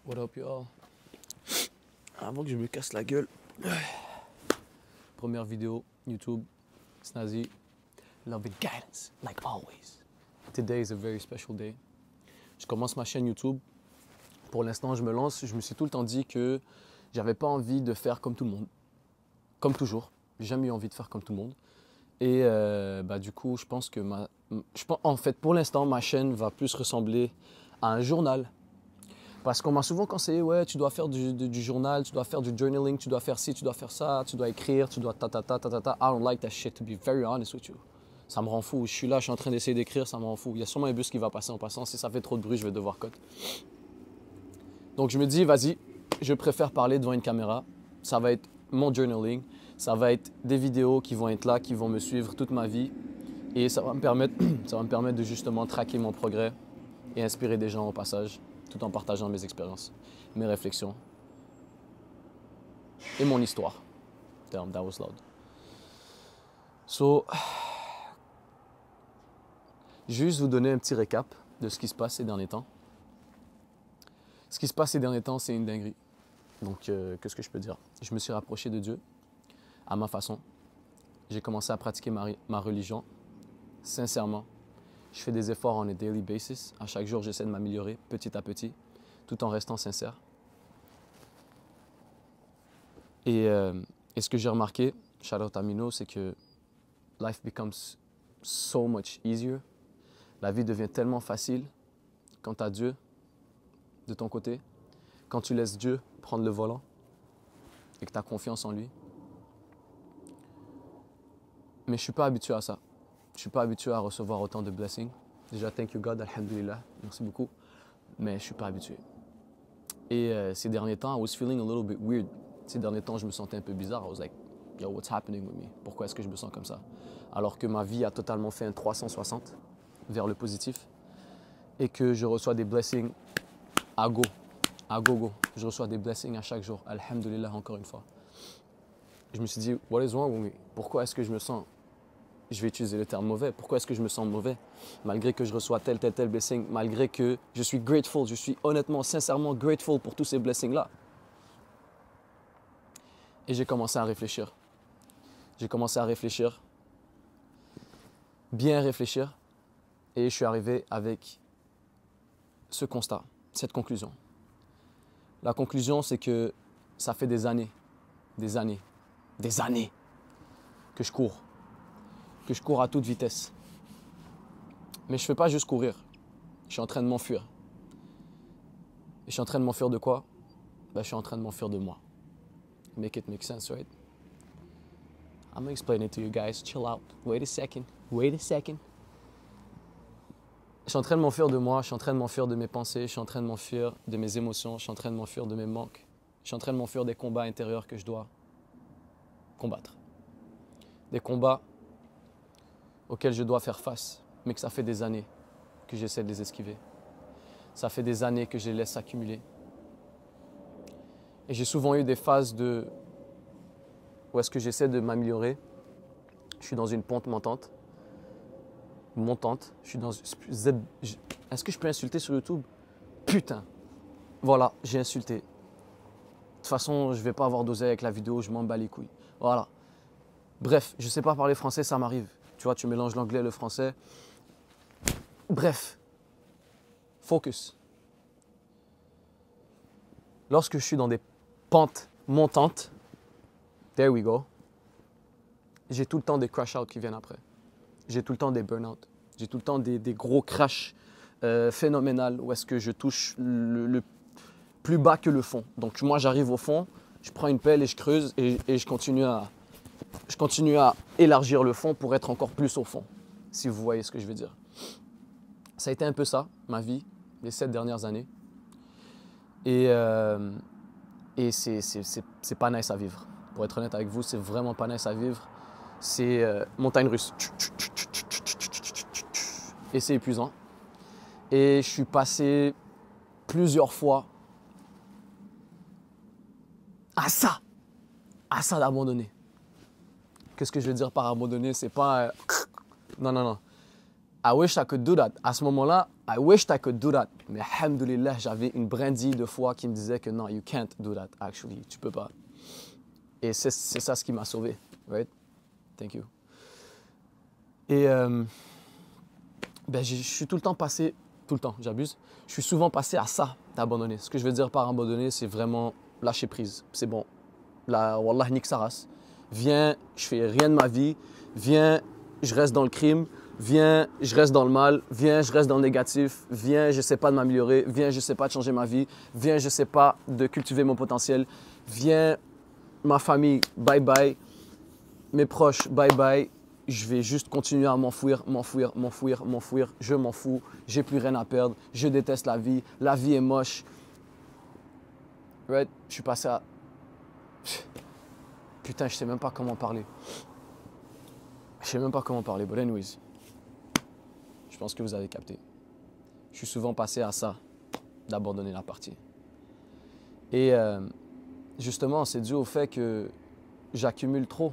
What up, y'all? Avant que je me casse la gueule, première vidéo, YouTube, Snazzy, love and guidance, like always. Today is a very special day. Je commence ma chaîne YouTube. Pour l'instant, je me lance. Je me suis tout le temps dit que j'avais pas envie de faire comme tout le monde. Comme toujours. J'ai jamais eu envie de faire comme tout le monde. Et du coup, je pense que en fait, pour l'instant, ma chaîne va plus ressembler à un journal. Parce qu'on m'a souvent conseillé, ouais, tu dois faire du journal, tu dois faire du journaling, tu dois faire ci, tu dois faire ça, tu dois écrire, tu dois ta. I don't like that shit, to be very honest with you. Ça me rend fou. Je suis là, je suis en train d'essayer d'écrire, ça me rend fou. Il y a sûrement un bus qui va passer en passant. Si ça fait trop de bruit, je vais devoir cut. Donc je me dis, vas-y, je préfère parler devant une caméra. Ça va être mon journaling. Ça va être des vidéos qui vont être là, qui vont me suivre toute ma vie. Et ça va me permettre, de justement traquer mon progrès et inspirer des gens au passage, tout en partageant mes expériences, mes réflexions et mon histoire. Damn, that was loud. So, je vais juste vous donner un petit récap de ce qui se passe ces derniers temps. Ce qui se passe ces derniers temps, c'est une dinguerie. Donc, qu'est-ce que je peux dire? Je me suis rapproché de Dieu à ma façon. J'ai commencé à pratiquer ma religion. Sincèrement, je fais des efforts on a daily basis. À chaque jour, j'essaie de m'améliorer petit à petit, tout en restant sincère. Et ce que j'ai remarqué, shout out à Mino, c'est que life becomes so much easier. La vie devient tellement facile quand tu as Dieu de ton côté, quand tu laisses Dieu prendre le volant et que tu as confiance en lui. Mais je ne suis pas habitué à ça. Je ne suis pas habitué à recevoir autant de blessings. Déjà, thank you God, alhamdulillah, merci beaucoup. Mais je ne suis pas habitué. Et ces derniers temps, I was feeling a little bit weird. Ces derniers temps, je me sentais un peu bizarre. I was like, yo, what's happening with me? Pourquoi est-ce que je me sens comme ça? Alors que ma vie a totalement fait un 360 vers le positif et que je reçois des blessings à gogo. Je reçois des blessings à chaque jour. Alhamdulillah, encore une fois. Je me suis dit, what is wrong with me? Pourquoi est-ce que je me sens, je vais utiliser le terme mauvais, pourquoi est-ce que je me sens mauvais? Malgré que je reçois tel blessing, malgré que je suis grateful, je suis honnêtement, sincèrement grateful pour tous ces blessings-là. Et j'ai commencé à réfléchir. J'ai commencé à réfléchir, bien réfléchir, et je suis arrivé avec ce constat, cette conclusion. La conclusion, c'est que ça fait des années que je cours à toute vitesse. Mais je ne fais pas juste courir, je suis en train de m'enfuir. Et je suis en train de m'enfuir de quoi? Je suis en train de m'enfuir de moi. Make it make sense, right? I'm gonna explain it to you guys. Chill out. Wait a second. Je suis en train de m'enfuir de moi, je suis en train de m'enfuir de mes pensées, je suis en train de m'enfuir de mes émotions, je suis en train de m'enfuir de mes manques. Je suis en train de m'enfuir des combats intérieurs que je dois combattre. Des combats auxquels je dois faire face, mais que ça fait des années que j'essaie de les esquiver. Ça fait des années que je les laisse s'accumuler. Et j'ai souvent eu des phases où est-ce que j'essaie de m'améliorer. Je suis dans une pente montante. Je suis dans Est-ce que je peux insulter sur YouTube? Putain. Voilà, j'ai insulté. De toute façon, je ne vais pas avoir d'oseille avec la vidéo, je m'en bats les couilles. Voilà. Bref, je ne sais pas parler français, ça m'arrive. Tu vois, tu mélanges l'anglais et le français. Bref. Focus. Lorsque je suis dans des pentes montantes, there we go, j'ai tout le temps des crash-out qui viennent après. J'ai tout le temps des burn-out. J'ai tout le temps des gros crashs phénoménal où est-ce que je touche le plus bas que le fond. Donc moi, j'arrive au fond, je prends une pelle et je creuse et je continue à élargir le fond pour être encore plus au fond, si vous voyez ce que je veux dire. Ça a été un peu ça, ma vie, les 7 dernières années. Et c'est pas nice à vivre. Pour être honnête avec vous, c'est vraiment pas nice à vivre. C'est montagne russe. Et c'est épuisant. Et je suis passé plusieurs fois à ça d'abandonner. Qu'est-ce que je veux dire par abandonner? C'est pas... Non. I wish I could do that. À ce moment-là, I wished I could do that. Mais alhamdoulilah, j'avais une brindille de foi qui me disait que non, you can't do that, actually. Tu peux pas. Et c'est ça ce qui m'a sauvé. Right? Thank you. Et ben, je suis tout le temps passé, tout le temps, j'abuse, je suis souvent passé à ça, d'abandonner. Ce que je veux dire par abandonner, c'est vraiment lâcher prise. C'est bon. Là, wallah, nique sa race. Viens, je fais rien de ma vie. Viens, je reste dans le crime. Viens, je reste dans le mal. Viens, je reste dans le négatif. Viens, je ne sais pas de m'améliorer. Viens, je ne sais pas de changer ma vie. Viens, je ne sais pas de cultiver mon potentiel. Viens, ma famille, bye bye. Mes proches, bye bye. Je vais juste continuer à m'enfouir, m'enfouir, m'enfouir, m'enfouir. Je m'en fous. J'ai plus rien à perdre. Je déteste la vie. La vie est moche. Right? Je suis passé à... Putain, je sais même pas comment parler. Je sais même pas comment parler, but anyways. Je pense que vous avez capté. Je suis souvent passé à ça, d'abandonner la partie. Et justement, c'est dû au fait que j'accumule trop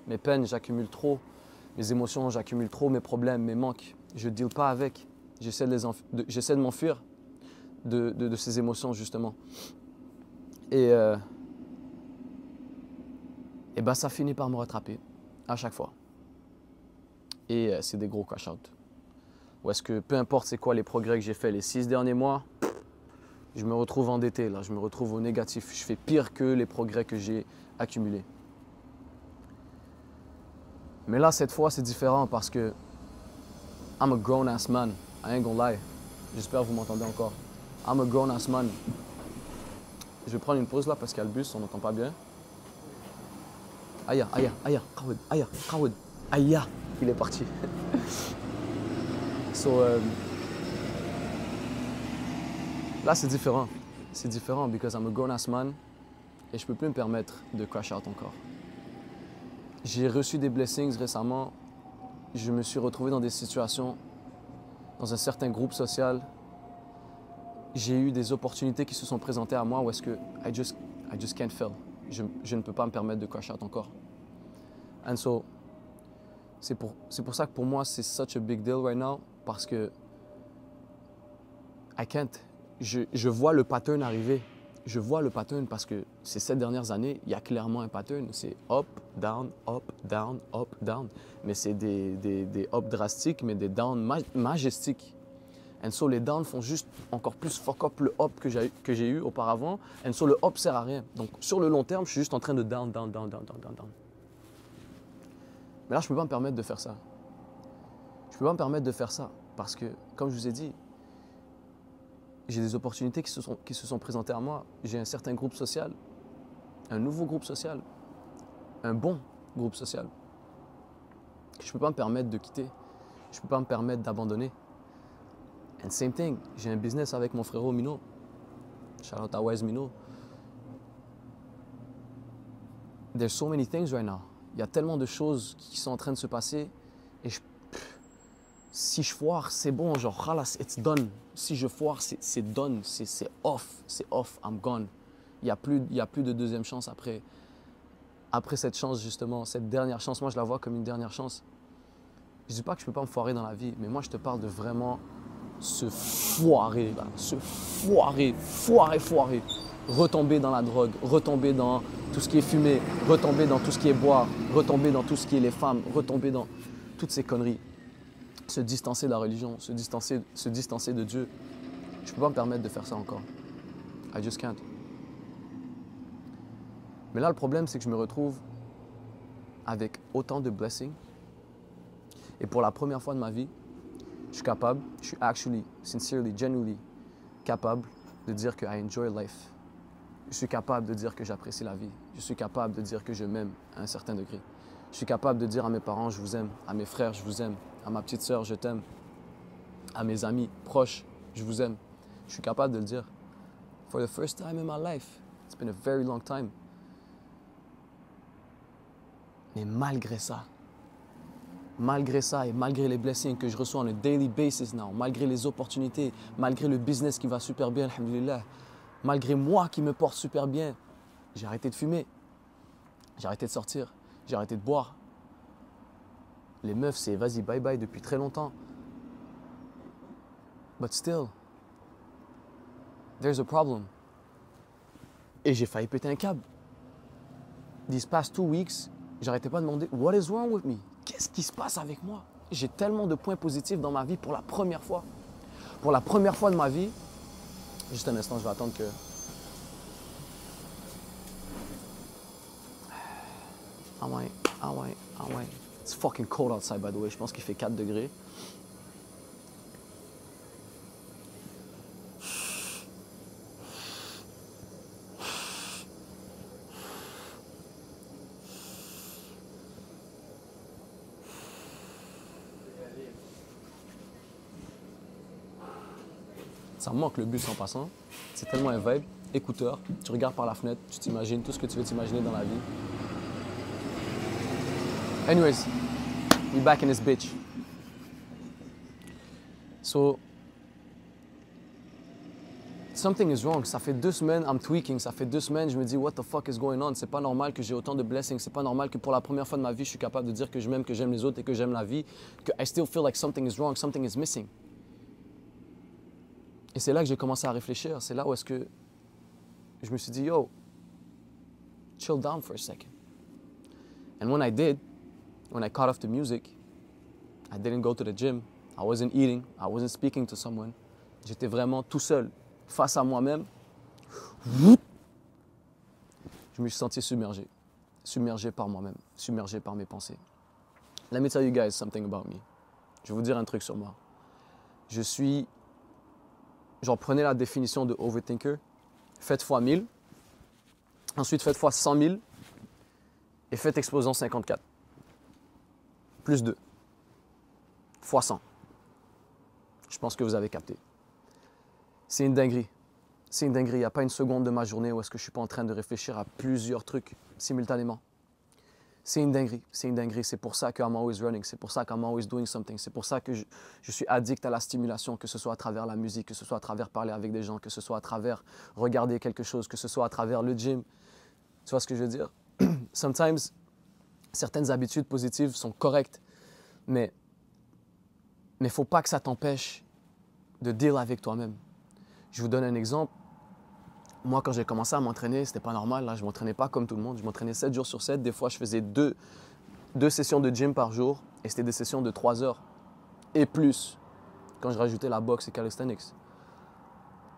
mes peines, j'accumule trop mes émotions, j'accumule trop mes problèmes, mes manques. Je ne deal pas avec. J'essaie de m'enfuir de ces émotions, justement. Et ben, ça finit par me rattraper à chaque fois. Et c'est des gros cash-out. Ou est-ce que peu importe c'est quoi les progrès que j'ai fait les 6 derniers mois, je me retrouve endetté, là, je me retrouve au négatif. Je fais pire que les progrès que j'ai accumulés. Mais là, cette fois, c'est différent parce que I'm a grown-ass man. I ain't gonna lie. J'espère que vous m'entendez encore. I'm a grown-ass man. Je vais prendre une pause là parce qu'il y a le bus, on n'entend pas bien. Aïe, aïe, aïe, Kawed, aïe, Kawed, aïe, il est parti. Là, c'est différent. C'est différent because I'm a grown-ass man et je ne peux plus me permettre de crash out encore. J'ai reçu des blessings récemment. Je me suis retrouvé dans des situations, dans un certain groupe social. J'ai eu des opportunités qui se sont présentées à moi où est-ce que I just can't fail. Je ne peux pas me permettre de crash out encore. And so, c'est pour ça que pour moi, c'est such a big deal right now parce que I can't. Je vois le pattern arriver. Je vois le pattern parce que ces 7 dernières années, il y a clairement un pattern. C'est up, down, up, down, up, down. Mais c'est des up drastiques, mais des down majestiques. And so, les downs font juste encore plus fuck up le up que j'ai eu auparavant. And so, le up sert à rien. Donc, sur le long terme, je suis juste en train de down, down, down, down, down, down, down. Mais là, je ne peux pas me permettre de faire ça. Je ne peux pas me permettre de faire ça parce que, comme je vous ai dit, j'ai des opportunités qui se sont présentées à moi. J'ai un certain groupe social, un nouveau groupe social, un bon groupe social que je ne peux pas me permettre de quitter. Je ne peux pas me permettre d'abandonner. And same thing, j'ai un business avec mon frérot Mino. Shout out à Wise Mino. There's so many things right now. Il y a tellement de choses qui sont en train de se passer et si je foire, c'est bon, genre, khalas, it's done. Si je foire, c'est done, c'est off, I'm gone. Il n'y a plus de deuxième chance après cette chance, justement, cette dernière chance. Moi, je la vois comme une dernière chance. Je ne dis pas que je ne peux pas me foirer dans la vie, mais moi, je te parle de vraiment se foirer, là, se foirer. Retomber dans la drogue, retomber dans tout ce qui est fumé, retomber dans tout ce qui est boire, retomber dans tout ce qui est les femmes, retomber dans toutes ces conneries. Se distancer de la religion, se distancer de Dieu. Je ne peux pas me permettre de faire ça encore. I just can't. Mais là, le problème, c'est que je me retrouve avec autant de blessings. Et pour la première fois de ma vie, je suis actually, sincerely, genuinely capable de dire que I enjoy life. Je suis capable de dire que j'apprécie la vie. Je suis capable de dire que je m'aime à un certain degré. Je suis capable de dire à mes parents, je vous aime. À mes frères, je vous aime. À ma petite sœur, je t'aime. À mes amis proches, je vous aime. Je suis capable de le dire. For the first time in my life. It's been a very long time. Mais malgré ça et malgré les blessings que je reçois on a daily basis now, malgré les opportunités, malgré le business qui va super bien, alhamdoulilah, malgré moi qui me porte super bien, j'ai arrêté de fumer, j'ai arrêté de sortir, j'ai arrêté de boire. Les meufs, c'est vas-y, bye bye depuis très longtemps. But still, there's a problem. Et j'ai failli péter un câble. These past 2 weeks, j'arrêtais pas de demander, what is wrong with me? Qu'est-ce qui se passe avec moi? J'ai tellement de points positifs dans ma vie pour la première fois. Pour la première fois de ma vie, juste un instant, je vais attendre que... Ah ouais. It's fucking cold outside, by the way. Je pense qu'il fait 4 degrés. Ça me manque le bus en passant. C'est tellement un vibe. Écouteur, tu regardes par la fenêtre, tu t'imagines tout ce que tu veux t'imaginer dans la vie. Anyways, we back in this bitch. So, something is wrong. Ça fait 2 semaines, I'm tweaking. Ça fait 2 semaines, je me dis, what the fuck is going on? C'est pas normal que j'ai autant de blessings. C'est pas normal que pour la première fois de ma vie, je suis capable de dire que je m'aime, que j'aime les autres et que j'aime la vie. Que I still feel like something is wrong, something is missing. Et c'est là que j'ai commencé à réfléchir. C'est là où est-ce que je me suis dit, yo, chill down for a second. And when I did, when I cut off the music, I didn't go to the gym. I wasn't eating. I wasn't speaking to someone. J'étais vraiment tout seul, face à moi-même. Je me suis senti submergé. Submergé par moi-même. Submergé par mes pensées. Let me tell you guys something about me. Je vais vous dire un truc sur moi. Je suis... Genre, prenez la définition de overthinker. Faites fois 1000. Ensuite, faites fois 100 000. Et faites explosion 54. Plus 2. Fois 100. Je pense que vous avez capté. C'est une dinguerie. C'est une dinguerie. Il n'y a pas une seconde de ma journée où est-ce que je ne suis pas en train de réfléchir à plusieurs trucs simultanément. C'est une dinguerie. C'est une dinguerie. C'est pour ça que I'm always running. C'est pour ça que I'm always doing something. C'est pour ça que je suis addict à la stimulation, que ce soit à travers la musique, que ce soit à travers parler avec des gens, que ce soit à travers regarder quelque chose, que ce soit à travers le gym. Tu vois ce que je veux dire? Sometimes, certaines habitudes positives sont correctes, mais il ne faut pas que ça t'empêche de deal avec toi-même. Je vous donne un exemple. Moi, quand j'ai commencé à m'entraîner, c'était pas normal. Là, je ne m'entraînais pas comme tout le monde. Je m'entraînais 7 jours sur 7. Des fois, je faisais deux sessions de gym par jour. Et c'était des sessions de 3 heures et plus quand je rajoutais la boxe et calisthenics.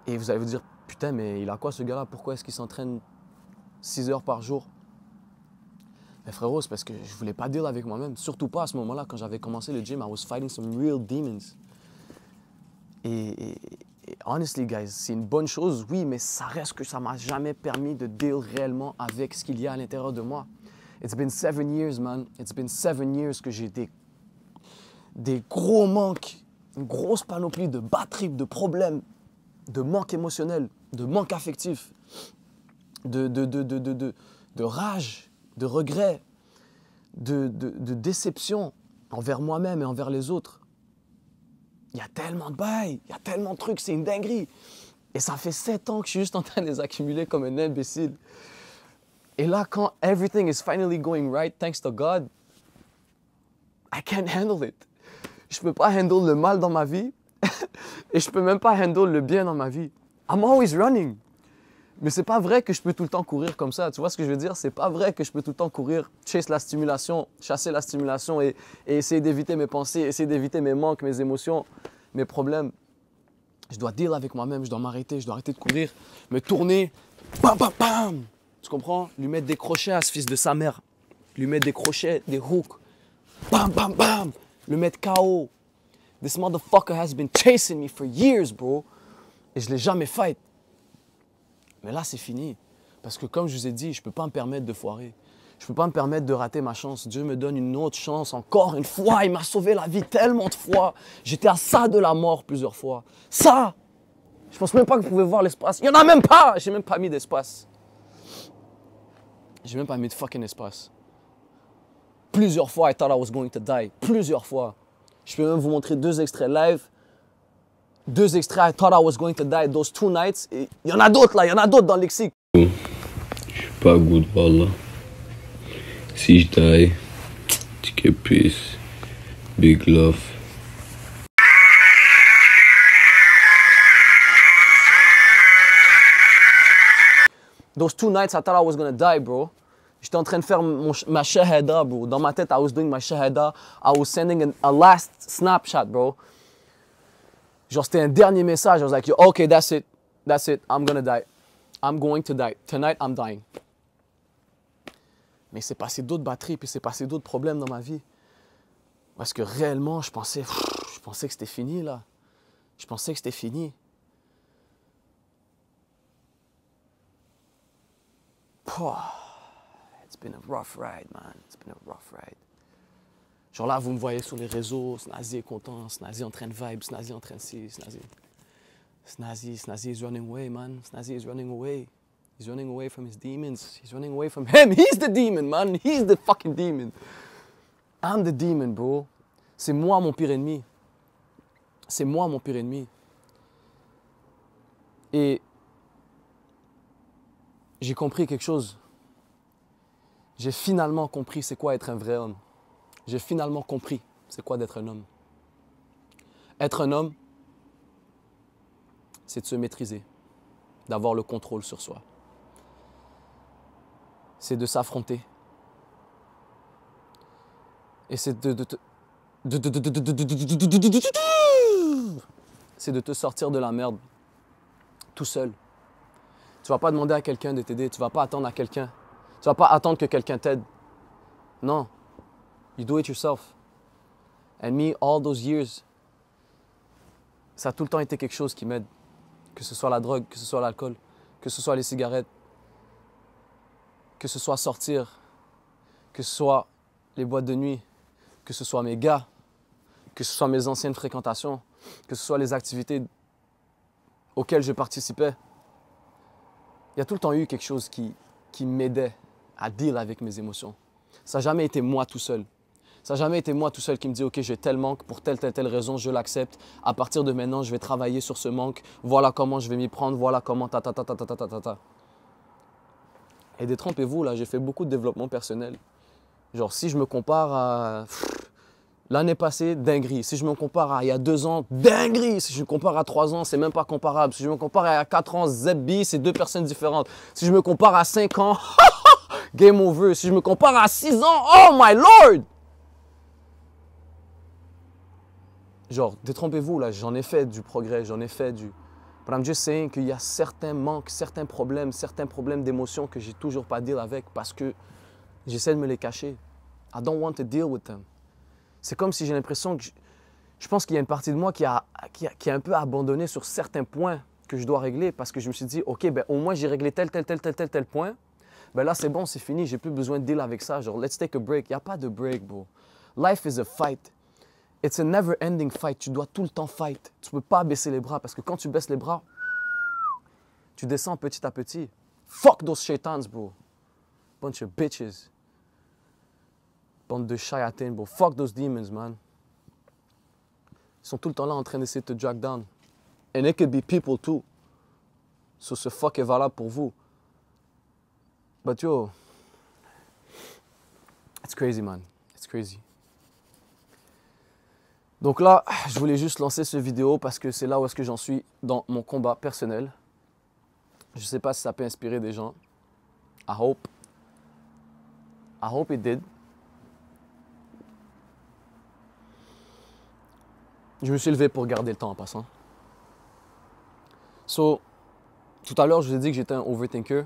Et vous allez vous dire, putain, mais il a quoi ce gars-là? Pourquoi est-ce qu'il s'entraîne 6 heures par jour? Mais frérot, c'est parce que je voulais pas deal avec moi-même. Surtout pas à ce moment-là. Quand j'avais commencé le gym, I was fighting some real demons. Et honestly, guys, c'est une bonne chose, oui, mais ça reste que ça m'a jamais permis de deal réellement avec ce qu'il y a à l'intérieur de moi. It's been 7 years, man. It's been 7 years que j'ai des gros manques, une grosse panoplie de bad trips, de problèmes, de manque émotionnel, de manque affectif, de rage, de regret, de déception envers moi-même et envers les autres. Il y a tellement de bails, il y a tellement de trucs, c'est une dinguerie. Et ça fait 7 ans que je suis juste en train de les accumuler comme un imbécile. Et là, quand everything is finally going right, thanks to God, I can't handle it. Je ne peux pas handle le mal dans ma vie et je ne peux même pas handle le bien dans ma vie. I'm always running. Mais c'est pas vrai que je peux tout le temps courir comme ça. Tu vois ce que je veux dire? C'est pas vrai que je peux tout le temps courir, chasser la stimulation et essayer d'éviter mes pensées, essayer d'éviter mes manques, mes émotions, mes problèmes. Je dois deal avec moi-même, je dois m'arrêter, je dois arrêter de courir, me tourner, bam, bam, bam. Tu comprends? Lui mettre des crochets à ce fils de sa mère. Lui mettre des crochets, des hooks. Bam, bam, bam. Le mettre KO. This motherfucker has been chasing me for years, bro. Et je l'ai jamais fight. Mais là, c'est fini. Parce que comme je vous ai dit, je ne peux pas me permettre de foirer. Je ne peux pas me permettre de rater ma chance. Dieu me donne une autre chance, encore une fois. Il m'a sauvé la vie tellement de fois. J'étais à ça de la mort plusieurs fois. Ça! Je ne pense même pas que vous pouvez voir l'espace. Il n'y en a même pas! Je n'ai même pas mis d'espace. Je n'ai même pas mis de fucking espace. Plusieurs fois, I thought I was going to die. Plusieurs fois. Je peux même vous montrer 2 extraits live. 2 extraits, I thought I was going to die those 2 nights. Et il y en a d'autres là, il y en a d'autres dans le lexique. Je suis pas good, voilà. Si je die, ticket peace, big love. Those 2 nights, I thought I was gonna die, bro. J'étais en train de faire ma shahada, bro. Dans ma tête, I was doing my shahada. I was sending a last snapshot, bro. Genre, c'était un dernier message. I was like, yo, okay, that's it. That's it. I'm gonna die. I'm going to die. Tonight, I'm dying. Mais c'est passé d'autres batteries, puis c'est passé d'autres problèmes dans ma vie. Parce que réellement, je pensais que c'était fini, là. Je pensais que c'était fini. It's been a rough ride, man. It's been a rough ride. Genre là, vous me voyez sur les réseaux, Snazzy est content, Snazzy en train de vibe, Snazzy en train de ci, Snazzy is running away, man. Snazzy is running away. He's running away from his demons. He's running away from him. He's the demon, man. He's the fucking demon. I'm the demon, bro. C'est moi mon pire ennemi. C'est moi mon pire ennemi. Et j'ai compris quelque chose. J'ai finalement compris c'est quoi être un vrai homme. J'ai finalement compris c'est quoi d'être un homme. Être un homme, c'est de se maîtriser, d'avoir le contrôle sur soi. C'est de s'affronter. Et c'est de te sortir de la merde tout seul. Tu ne vas pas demander à quelqu'un de t'aider. Tu ne vas pas attendre à quelqu'un. Tu ne vas pas attendre que quelqu'un t'aide. Non. You do it yourself. And me, all those years, ça a tout le temps été quelque chose qui m'aide. Que ce soit la drogue, que ce soit l'alcool, que ce soit les cigarettes, que ce soit sortir, que ce soit les boîtes de nuit, que ce soit mes gars, que ce soit mes anciennes fréquentations, que ce soit les activités auxquelles je participais. Il y a tout le temps eu quelque chose qui m'aidait à deal avec mes émotions. Ça n'a jamais été moi tout seul. Ça n'a jamais été moi tout seul qui me dit « Ok, j'ai tel manque, pour telle raison, je l'accepte. À partir de maintenant, je vais travailler sur ce manque. Voilà comment je vais m'y prendre. Voilà comment ta. » Et détrompez-vous, là, j'ai fait beaucoup de développement personnel. Genre, si je me compare à l'année passée, dinguerie. Si je me compare à il y a 2 ans, dinguerie. Si je me compare à 3 ans, c'est même pas comparable. Si je me compare à 4 ans, Zebbi, c'est 2 personnes différentes. Si je me compare à 5 ans, game over. Si je me compare à 6 ans, oh my lord! Genre, détrompez-vous, là, j'en ai fait du progrès, j'en ai fait du... But I'm just saying qu'il y a certains manques, certains problèmes d'émotions que j'ai toujours pas deal avec parce que j'essaie de me les cacher. I don't want to deal with them. C'est comme si j'ai l'impression que... Je pense qu'il y a une partie de moi qui a un peu abandonné sur certains points que je dois régler parce que je me suis dit, OK, ben au moins j'ai réglé tel point. Ben là, c'est bon, c'est fini, j'ai plus besoin de deal avec ça. Genre, let's take a break. Il n'y a pas de break, bro. Life is a fight. It's a never-ending fight. Tu dois tout le temps fight. Tu ne peux pas baisser les bras parce que quand tu baisses les bras, tu descends petit à petit. Fuck those shaitans, bro. Bunch of bitches. Bande de shayatin, bro. Fuck those demons, man. Ils sont tout le temps là en train d'essayer de te drag down. And it could be people too. So ce fuck est valable pour vous. But yo, it's crazy, man. It's crazy. Donc là, je voulais juste lancer cette vidéo parce que c'est là où est-ce que j'en suis dans mon combat personnel. Je ne sais pas si ça peut inspirer des gens. I hope it did. Je me suis levé pour garder le temps en passant. So, tout à l'heure, je vous ai dit que j'étais un overthinker.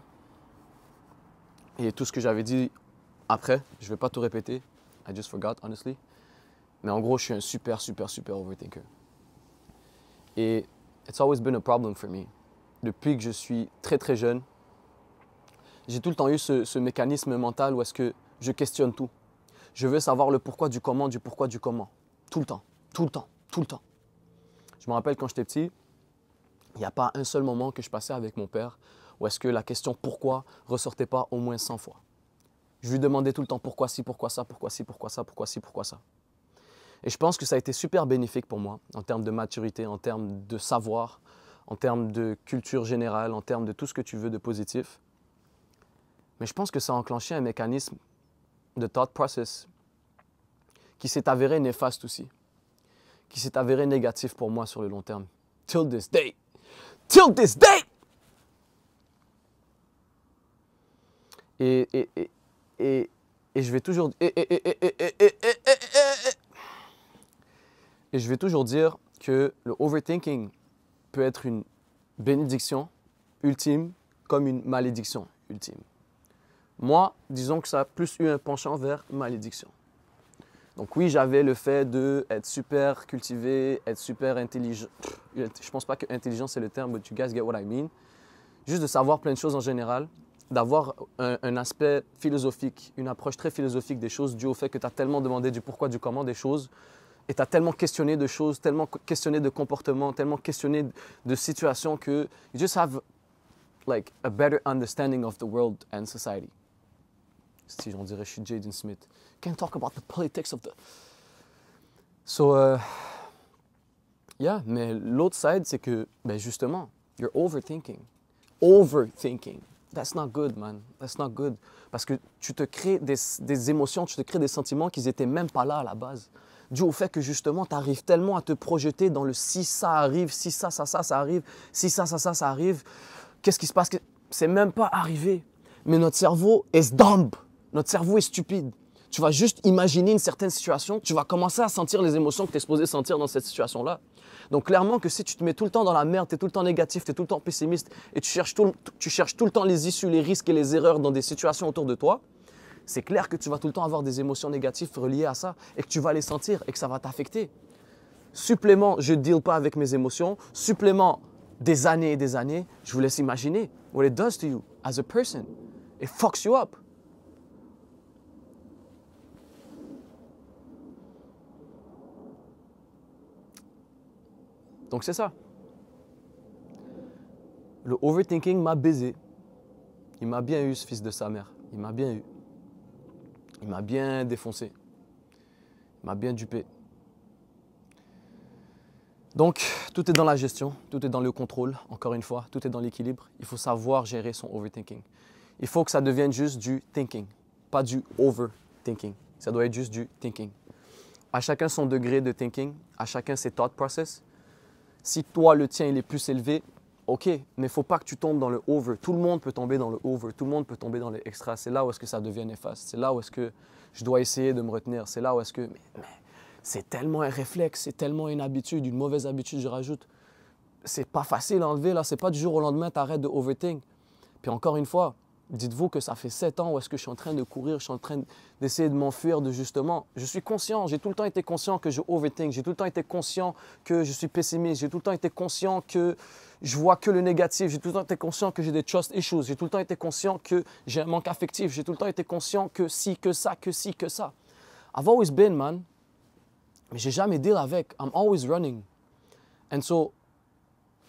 Et tout ce que j'avais dit après, je ne vais pas tout répéter. I just forgot, honestly. Mais en gros, je suis un super overthinker. Et it's always been a problem for me. Depuis que je suis très jeune, j'ai tout le temps eu ce mécanisme mental où est-ce que je questionne tout. Je veux savoir le pourquoi du comment, du pourquoi du comment. Tout le temps. Je me rappelle quand j'étais petit, il n'y a pas un seul moment que je passais avec mon père où est-ce que la question pourquoi ressortait pas au moins 100 fois. Je lui demandais tout le temps pourquoi ci, pourquoi ça, pourquoi ci, pourquoi ça, pourquoi ci, pourquoi ça. Et je pense que ça a été super bénéfique pour moi en termes de maturité, en termes de savoir, en termes de culture générale, en termes de tout ce que tu veux de positif. Mais je pense que ça a enclenché un mécanisme de thought process qui s'est avéré néfaste aussi, qui s'est avéré négatif pour moi sur le long terme. Till this day! Et je vais toujours... Et je vais toujours dire que le overthinking peut être une bénédiction ultime comme une malédiction ultime. Moi, disons que ça a plus eu un penchant vers malédiction. Donc oui, j'avais le fait d'être super cultivé, être super intelligent. Je pense pas que intelligent c'est le terme, but you guys get what I mean. Juste de savoir plein de choses en général, d'avoir un aspect philosophique, une approche très philosophique des choses dû au fait que tu as tellement demandé du pourquoi, du comment des choses et tu as tellement questionné de choses, tellement questionné de comportements, tellement questionné de situations que you just have like a better understanding of the world and society. Si on dirait je suis Jaden Smith. Can't talk about the politics of the... So, yeah, mais l'autre side, c'est que, ben justement, you're overthinking. Overthinking. That's not good, man. That's not good. Parce que tu te crées des émotions, tu te crées des sentiments qui n'étaient même pas là à la base. Dû au fait que justement, tu arrives tellement à te projeter dans le si ça arrive, si ça arrive, si ça arrive. Qu'est-ce qui se passe? C'est même pas arrivé. Mais notre cerveau est dumb. Notre cerveau est stupide. Tu vas juste imaginer une certaine situation, tu vas commencer à sentir les émotions que tu es supposé sentir dans cette situation-là. Donc clairement que si tu te mets tout le temps dans la merde, tu es tout le temps négatif, tu es tout le temps pessimiste et tu cherches tout le temps les issues, les risques et les erreurs dans des situations autour de toi, c'est clair que tu vas tout le temps avoir des émotions négatives reliées à ça et que tu vas les sentir et que ça va t'affecter. Supplément, je ne deal pas avec mes émotions. Supplément, des années et des années, je vous laisse imaginer what it does to you as a person. It fucks you up. Donc c'est ça. Le overthinking m'a baisé. Il m'a bien eu, ce fils de sa mère. Il m'a bien eu. Il m'a bien défoncé. Il m'a bien dupé. Donc, tout est dans la gestion, tout est dans le contrôle, encore une fois, tout est dans l'équilibre. Il faut savoir gérer son overthinking. Il faut que ça devienne juste du thinking, pas du overthinking. Ça doit être juste du thinking. À chacun son degré de thinking, à chacun ses thought process. Si toi, le tien, il est plus élevé, OK, mais il ne faut pas que tu tombes dans le over. Tout le monde peut tomber dans le over, tout le monde peut tomber dans le extra. C'est là où est-ce que ça devient néfaste. C'est là où est-ce que je dois essayer de me retenir. C'est là où est-ce que... Mais c'est tellement un réflexe, c'est tellement une habitude, une mauvaise habitude, je rajoute. C'est pas facile à enlever, là. C'est pas du jour au lendemain, tu arrêtes de overthink. Puis encore une fois, dites-vous que ça fait 7 ans où est-ce que je suis en train de courir, je suis en train d'essayer de m'enfuir de justement. Je suis conscient, j'ai tout le temps été conscient que je overthink, j'ai tout le temps été conscient que je suis pessimiste, j'ai tout le temps été conscient que je vois que le négatif, j'ai tout le temps été conscient que j'ai des trust issues, j'ai tout le temps été conscient que j'ai un manque affectif, j'ai tout le temps été conscient que si, que ça, que si, que ça. I've always been, man. Mais j'ai jamais deal avec. I'm always running. And so,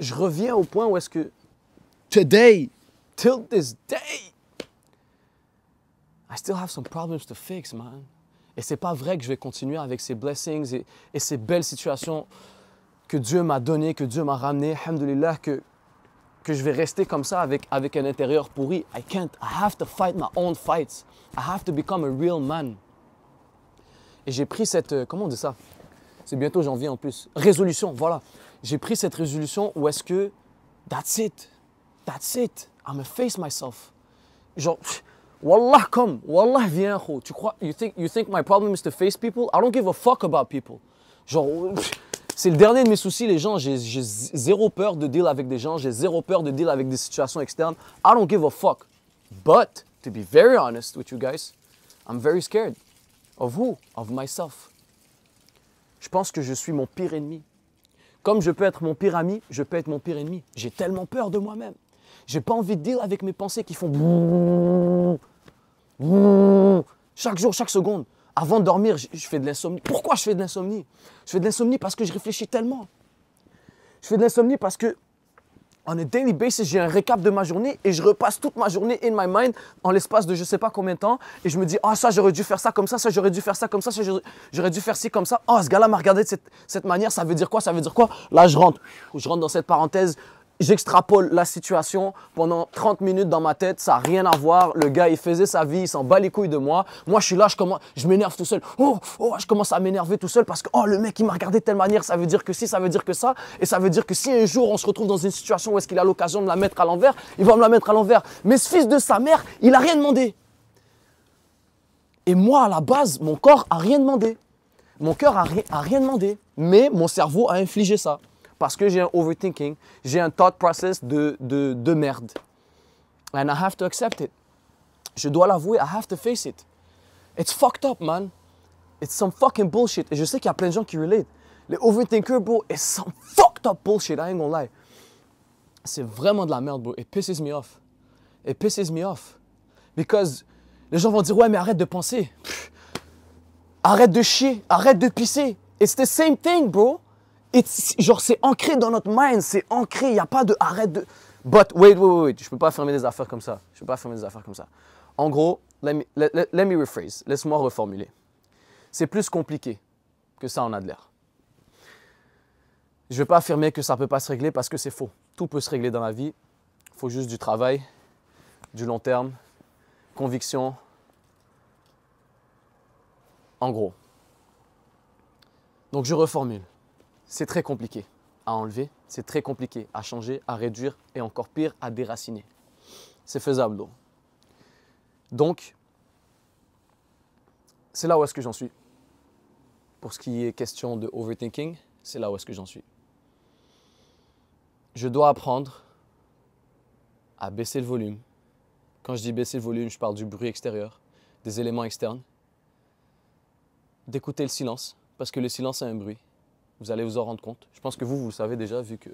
je reviens au point où est-ce que today, till this day, I still have some problems to fix, man. Et c'est pas vrai que je vais continuer avec ces blessings et ces belles situations que Dieu m'a données, que Dieu m'a ramenées, alhamdoulilah, que je vais rester comme ça avec un intérieur pourri. I can't. I have to fight my own fights. I have to become a real man. Et j'ai pris cette... comment on dit ça? C'est bientôt janvier en plus. Résolution, voilà. J'ai pris cette résolution où est-ce que... That's it. That's it. I'm gonna face myself. Genre... Wallah, come. Wallah, viens, gros. Tu crois... You think my problem is to face people? I don't give a fuck about people. Genre... C'est le dernier de mes soucis, les gens. J'ai zéro peur de deal avec des gens. J'ai zéro peur de deal avec des situations externes. I don't give a fuck. But, to be very honest with you guys, I'm very scared. Of who? Of myself. Je pense que je suis mon pire ennemi. Comme je peux être mon pire ami, je peux être mon pire ennemi. J'ai tellement peur de moi-même. J'ai pas envie de deal avec mes pensées qui font chaque jour, chaque seconde. Avant de dormir, je fais de l'insomnie. Pourquoi je fais de l'insomnie? Je fais de l'insomnie parce que je réfléchis tellement. Je fais de l'insomnie parce que on a daily basis, j'ai un récap de ma journée et je repasse toute ma journée in my mind en l'espace de je sais pas combien de temps et je me dis ça j'aurais dû faire ça comme ça, ça j'aurais dû faire ça comme ça, ça j'aurais dû faire ci comme ça. Ce gars-là m'a regardé de cette manière, ça veut dire quoi? Ça veut dire quoi? Là je rentre dans cette parenthèse, j'extrapole la situation pendant 30 minutes dans ma tête, ça n'a rien à voir. Le gars il faisait sa vie, il s'en bat les couilles de moi. Moi je suis là, je m'énerve tout seul. Je commence à m'énerver tout seul parce que le mec il m'a regardé de telle manière, ça veut dire que si, ça veut dire que ça. Et ça veut dire que si un jour on se retrouve dans une situation où est-ce qu'il a l'occasion de me la mettre à l'envers, il va me la mettre à l'envers. Mais ce fils de sa mère, il a rien demandé. Et moi, à la base, mon corps a rien demandé. Mon cœur a rien demandé. Mais mon cerveau a infligé ça. Parce que j'ai un overthinking. J'ai un thought process de merde. And I have to accept it. Je dois l'avouer, I have to face it. It's fucked up, man. It's some fucking bullshit. Et je sais qu'il y a plein de gens qui relate. Les overthinkers, bro, it's some fucked up bullshit. I ain't gonna lie. C'est vraiment de la merde, bro. It pisses me off. It pisses me off. Because les gens vont dire, ouais, mais arrête de penser. Pff, arrête de chier. Arrête de pisser. It's the same thing, bro. Genre, c'est ancré dans notre mind. C'est ancré. Il n'y a pas de arrête de... But, wait. Je ne peux pas affirmer des affaires comme ça. En gros, let me rephrase. Laisse-moi reformuler. C'est plus compliqué que ça en a de l'air. Je ne vais pas affirmer que ça ne peut pas se régler parce que c'est faux. Tout peut se régler dans la vie. Il faut juste du travail, du long terme, conviction. En gros. Donc je reformule. C'est très compliqué à enlever, c'est très compliqué à changer, à réduire et encore pire, à déraciner. C'est faisable, donc. Donc, c'est là où est-ce que j'en suis. Pour ce qui est question de overthinking, c'est là où est-ce que j'en suis. Je dois apprendre à baisser le volume. Quand je dis baisser le volume, je parle du bruit extérieur, des éléments externes, d'écouter le silence, parce que le silence a un bruit. Vous allez vous en rendre compte. Je pense que vous le savez déjà, vu que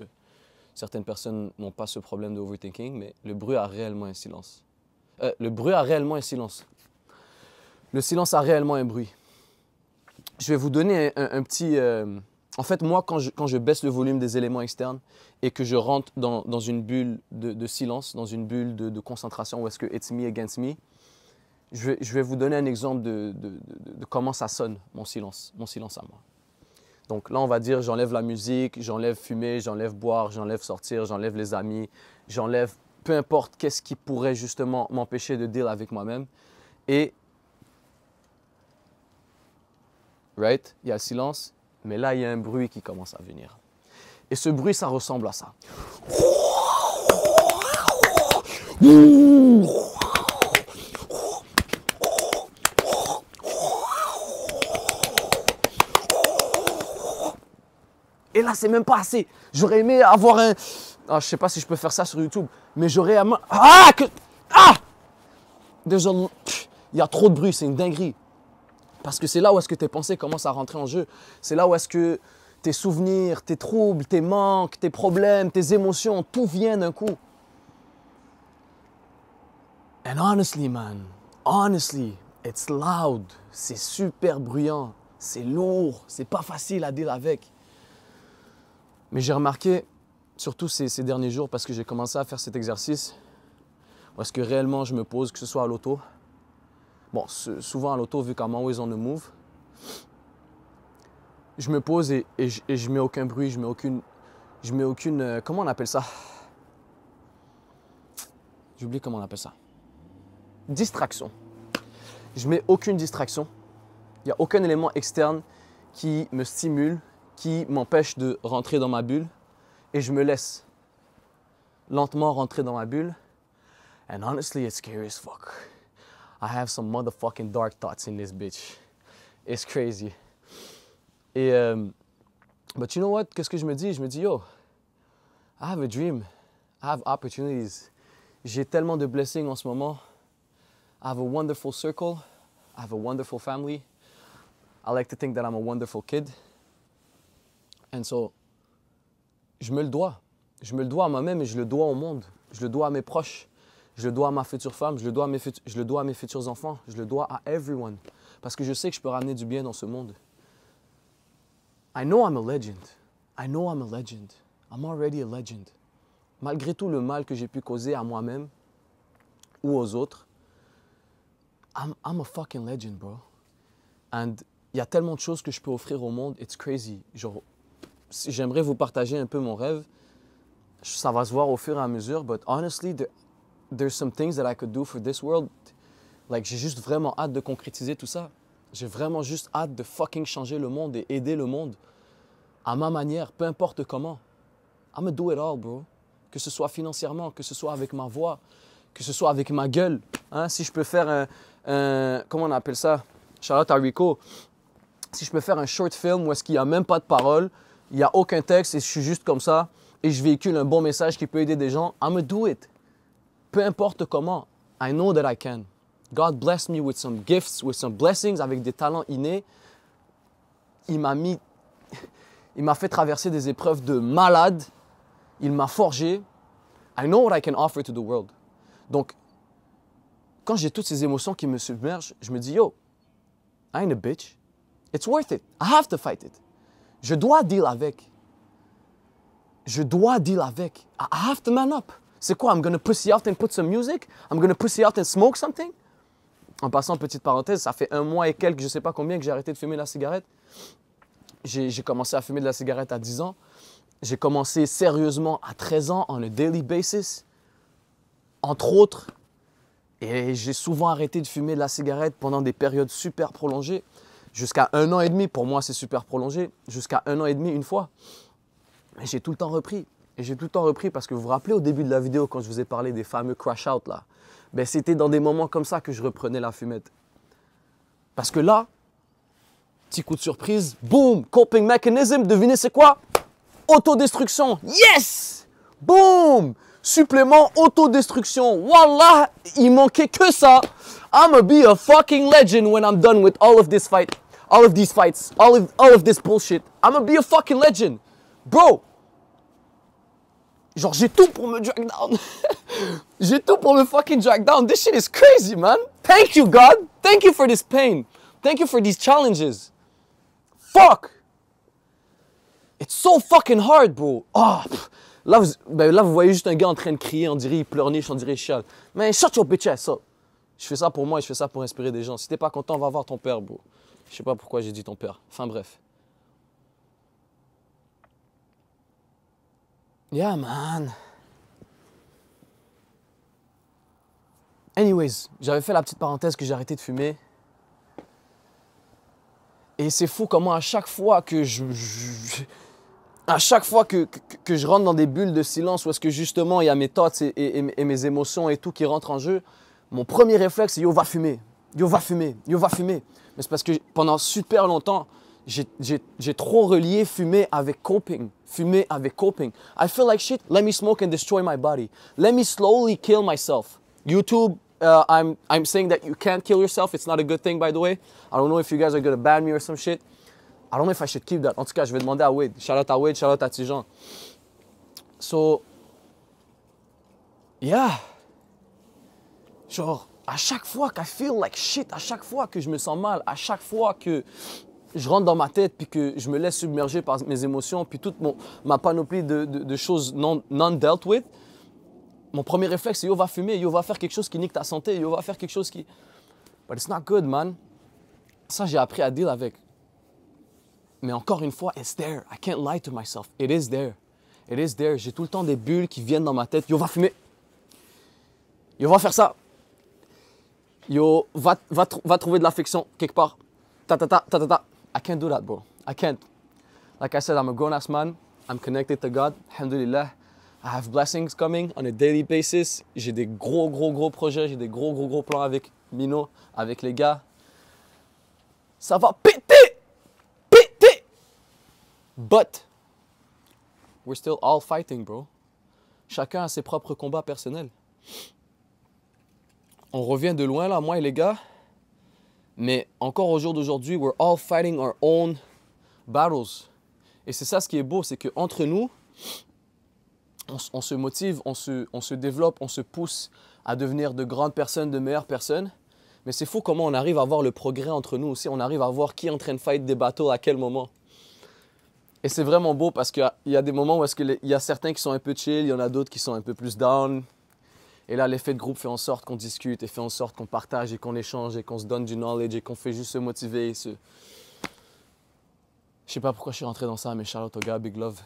certaines personnes n'ont pas ce problème de overthinking, mais le bruit a réellement un silence. Le bruit a réellement un silence. Le silence a réellement un bruit. Je vais vous donner un petit... En fait, moi, quand je baisse le volume des éléments externes et que je rentre dans une bulle de silence, dans une bulle de concentration où est-ce que it's me against me, je vais vous donner un exemple de comment ça sonne, mon silence à moi. Donc là, on va dire, j'enlève la musique, j'enlève fumer, j'enlève boire, j'enlève sortir, j'enlève les amis, j'enlève peu importe qu'est-ce qui pourrait justement m'empêcher de deal avec moi-même. Et, right, il y a le silence, mais là, il y a un bruit qui commence à venir. Et ce bruit, ça ressemble à ça. Et là, c'est même pas assez. J'aurais aimé avoir un... Ah, je sais pas si je peux faire ça sur YouTube, mais j'aurais aimé... Déjà, il y a trop de bruit, c'est une dinguerie. Parce que c'est là où est-ce que tes pensées commencent à rentrer en jeu. C'est là où est-ce que tes souvenirs, tes troubles, tes manques, tes problèmes, tes émotions, tout vient d'un coup. And honestly, man, honestly, it's loud. C'est super bruyant. C'est lourd. C'est pas facile à deal avec. Mais j'ai remarqué, surtout ces derniers jours, parce que j'ai commencé à faire cet exercice, où est-ce que réellement je me pose, que ce soit à l'auto. Bon, souvent à l'auto, vu qu'I'm always on the move, je me pose et je mets aucun bruit, je mets aucune comment on appelle ça? J'ai oublié comment on appelle ça. Distraction. Je mets aucune distraction. Il n'y a aucun élément externe qui me stimule, qui m'empêche de rentrer dans ma bulle. Et je me laisse lentement rentrer dans ma bulle. And honestly, it's scary as fuck. I have some motherfucking dark thoughts in this bitch. It's crazy. Et, but you know what? Qu'est-ce que je me dis? Je me dis, yo, I have a dream. I have opportunities. J'ai tellement de blessings en ce moment. I have a wonderful circle. I have a wonderful family. I like to think that I'm a wonderful kid. And so, je me le dois. Je me le dois à moi-même et je le dois au monde. Je le dois à mes proches. Je le dois à ma future femme. Je le dois à mes futurs enfants. Je le dois à everyone. Parce que je sais que je peux ramener du bien dans ce monde. I know I'm a legend. I know I'm a legend. I'm already a legend. Malgré tout le mal que j'ai pu causer à moi-même ou aux autres, I'm a fucking legend, bro. And il y a tellement de choses que je peux offrir au monde. It's crazy. Genre, j'aimerais vous partager un peu mon rêve. Ça va se voir au fur et à mesure. But honestly, there's some things that I could do for this world. Like, j'ai juste vraiment hâte de concrétiser tout ça. J'ai vraiment juste hâte de fucking changer le monde et aider le monde à ma manière, peu importe comment. I'm gonna do it all, bro. Que ce soit financièrement, que ce soit avec ma voix, que ce soit avec ma gueule. Hein? Si je peux faire comment on appelle ça? Charlotte à Rico. Si je peux faire un short film où est-ce qu'il n'y a même pas de parole, il n'y a aucun texte et je suis juste comme ça et je véhicule un bon message qui peut aider des gens, I'm gonna do it. Peu importe comment. I know that I can. God blessed me with some gifts, with some blessings, avec des talents innés. Il m'a fait traverser des épreuves de malade. Il m'a forgé. I know what I can offer to the world. Donc, quand j'ai toutes ces émotions qui me submergent, je me dis, yo, I ain't a bitch. It's worth it. I have to fight it. Je dois deal avec. Je dois deal avec. I have to man up. C'est quoi? I'm gonna pussy out and put some music? I'm gonna pussy out and smoke something? En passant, petite parenthèse, ça fait 1 mois et quelques, je sais pas combien, que j'ai arrêté de fumer la cigarette. J'ai commencé à fumer de la cigarette à 10 ans. J'ai commencé sérieusement à 13 ans, on a daily basis, entre autres. Et j'ai souvent arrêté de fumer de la cigarette pendant des périodes super prolongées. Jusqu'à 1 an et demi, pour moi c'est super prolongé. Jusqu'à 1 an et demi une fois. Mais j'ai tout le temps repris. Et j'ai tout le temps repris parce que vous vous rappelez au début de la vidéo quand je vous ai parlé des fameux crash out là. Ben, c'était dans des moments comme ça que je reprenais la fumette. Parce que là, petit coup de surprise, boum, coping mechanism, devinez c'est quoi? Autodestruction, yes! Boum! Supplément autodestruction. Wallah, il manquait que ça. I'ma be a fucking legend when I'm done with all of this fight. All of these fights. All of this bullshit. I'ma be a fucking legend. Bro! Genre, j'ai tout pour me drag down. J'ai tout pour me fucking drag down. This shit is crazy, man. Thank you, God. Thank you for this pain. Thank you for these challenges. Fuck. It's so fucking hard, bro. Oh, là, vous voyez juste un gars en train de crier, on dirait il pleurniche, on dirait il chiale. Man, shut your bitch ass up. Je fais ça pour moi et je fais ça pour inspirer des gens. Si t'es pas content, va voir ton père, bro. Je sais pas pourquoi j'ai dit ton père. Enfin bref. Yeah, man. Anyways, j'avais fait la petite parenthèse que j'ai arrêté de fumer. Et c'est fou comment à chaque fois que à chaque fois que je rentre dans des bulles de silence où est-ce que justement il y a mes thoughts et mes émotions et tout qui rentrent en jeu, mon premier réflexe c'est yo va fumer, yo va fumer, yo va fumer. Mais c'est parce que pendant super longtemps, j'ai trop relié fumer avec coping. Fumer avec coping. I feel like shit, let me smoke and destroy my body. Let me slowly kill myself. YouTube, I'm saying that you can't kill yourself. It's not a good thing, by the way. I don't know if you guys are going to ban me or some shit. I don't know if I should keep that. En tout cas, je vais demander à Wade. Shout out à Wade, shout out à Tijan. So, yeah. Genre, à chaque fois qu'I feel like shit, à chaque fois que je me sens mal, à chaque fois que je rentre dans ma tête puis que je me laisse submerger par mes émotions puis toute ma panoplie de choses non dealt with, mon premier réflexe c'est yo va fumer, yo va faire quelque chose qui nique ta santé, yo va faire quelque chose qui... But it's not good, man. Ça, j'ai appris à deal avec. Mais encore une fois, it's there. I can't lie to myself. It is there. It is there. J'ai tout le temps des bulles qui viennent dans ma tête. Yo va fumer. Yo va faire ça. Yo va trouver de l'affection quelque part. Ta. I can't do that, bro. I can't. Like I said, I'm a grown-ass man. I'm connected to God. Alhamdulillah. I have blessings coming on a daily basis. J'ai des gros projets. J'ai des gros plans avec Mino, avec les gars. Ça va péter! But, we're still all fighting, bro. Chacun a ses propres combats personnels. On revient de loin, là, moi et les gars. Mais encore au jour d'aujourd'hui, we're all fighting our own battles. Et c'est ça ce qui est beau, c'est qu'entre nous, on se motive, on se développe, on se pousse à devenir de grandes personnes, de meilleures personnes. Mais c'est fou comment on arrive à voir le progrès entre nous aussi. On arrive à voir qui est en train de fight des battles à quel moment. Et c'est vraiment beau parce qu'il y a des moments où il y a certains qui sont un peu chill, il y en a d'autres qui sont un peu plus down. Et là, l'effet de groupe fait en sorte qu'on discute et fait en sorte qu'on partage et qu'on échange et qu'on se donne du knowledge et qu'on fait juste se motiver. Je sais pas pourquoi je suis rentré dans ça, mais shout out aux gars, big love.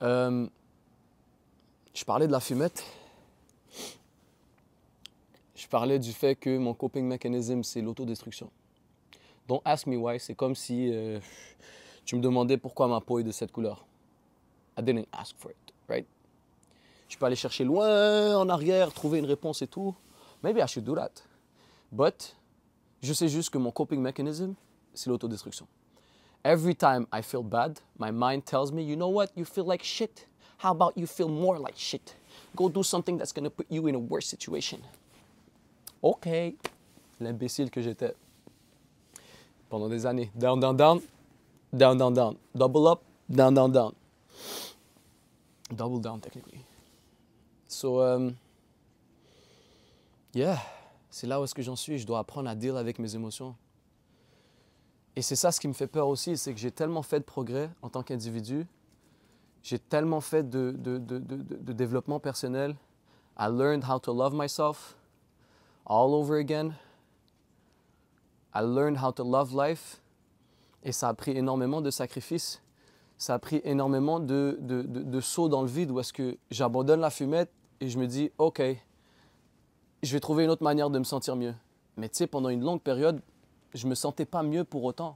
Je parlais de la fumette. Je parlais du fait que mon coping mechanism, c'est l'autodestruction. Don't ask me why. C'est comme si tu me demandais pourquoi ma peau est de cette couleur. I didn't ask for it, right? Je peux aller chercher loin en arrière, trouver une réponse et tout. Maybe I should do that. But, je sais juste que mon coping mechanism, c'est l'autodestruction. Every time I feel bad, my mind tells me, you know what, you feel like shit. How about you feel more like shit? Go do something that's going to put you in a worse situation. OK. L'imbécile que j'étais. Pendant des années. Down, down, down. Down, down, down. Double up. Down, down, down. Double down, technically. So, yeah. C'est là où est-ce que j'en suis. Je dois apprendre à deal avec mes émotions. Et c'est ça ce qui me fait peur aussi, c'est que j'ai tellement fait de progrès en tant qu'individu. J'ai tellement fait de développement personnel. I learned how to love myself all over again. I learned how to love life. Et ça a pris énormément de sacrifices. Ça a pris énormément de sauts dans le vide où est-ce que j'abandonne la fumette et je me dis, OK, je vais trouver une autre manière de me sentir mieux. Mais tu sais, pendant une longue période, je ne me sentais pas mieux pour autant.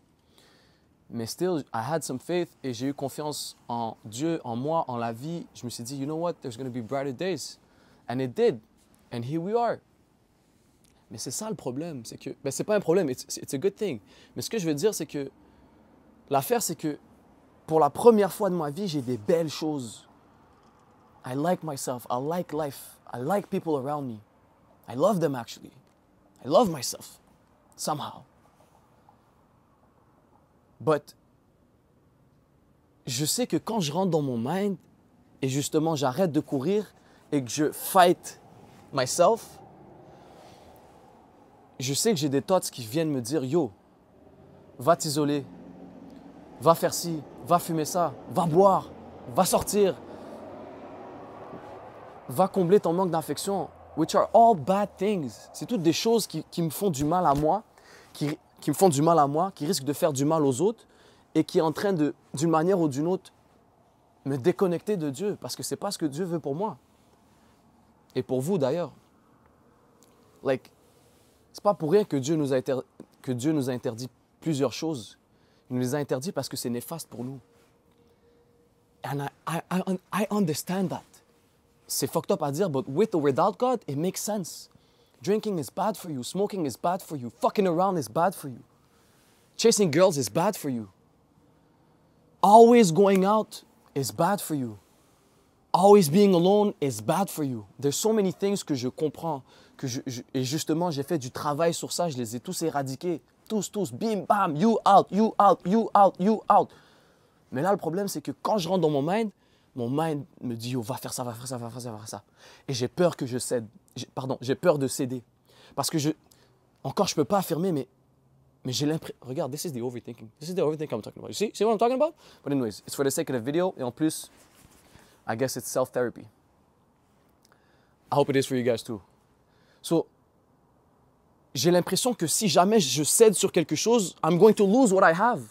Mais still, I had some faith et j'ai eu confiance en Dieu, en moi, en la vie. Je me suis dit, you know what, there's going to be brighter days. And it did. And here we are. Mais c'est ça le problème, c'est que... Ben, c'est pas un problème, it's a good thing. Mais ce que je veux dire, c'est que... L'affaire, c'est que pour la première fois de ma vie, j'ai des belles choses. I like myself, I like life, I like people around me. I love them actually. I love myself, somehow. But, je sais que quand je rentre dans mon mind, et justement j'arrête de courir et que je fight myself, je sais que j'ai des thoughts qui viennent me dire, yo, va t'isoler, va faire ci, va fumer ça, va boire, va sortir, va combler ton manque d'affection, which are all bad things. C'est toutes des choses qui me font du mal à moi, qui me font du mal à moi, qui risquent de faire du mal aux autres et qui est en train de, d'une manière ou d'une autre, me déconnecter de Dieu parce que c'est pas ce que Dieu veut pour moi. Et pour vous d'ailleurs. Like, c'est pas pour rien que Dieu nous a interdit plusieurs choses. Il nous les a interdits parce que c'est néfaste pour nous. And I understand that. C'est fucked up à dire, but with or without God, it makes sense. Drinking is bad for you. Smoking is bad for you. Fucking around is bad for you. Chasing girls is bad for you. Always going out is bad for you. Always being alone is bad for you. There's so many things que je comprends. Et justement, j'ai fait du travail sur ça. Je les ai tous éradiqués. Tous. Bim, bam, you out, you out, you out, you out. Mais là, le problème, c'est que quand je rentre dans mon mind me dit, oh, va faire ça, va faire ça, va faire ça, va faire ça. Et j'ai peur que je cède. J'ai peur de céder. Parce que encore, je ne peux pas affirmer, mais j'ai l'impression... Regarde, this is the overthinking. This is the overthinking I'm talking about. You see what I'm talking about? But anyways, it's for the sake of the video. Et en plus, I guess it's self-therapy. I hope it is for you guys too. So, j'ai l'impression que si jamais je cède sur quelque chose, I'm going to lose what I have.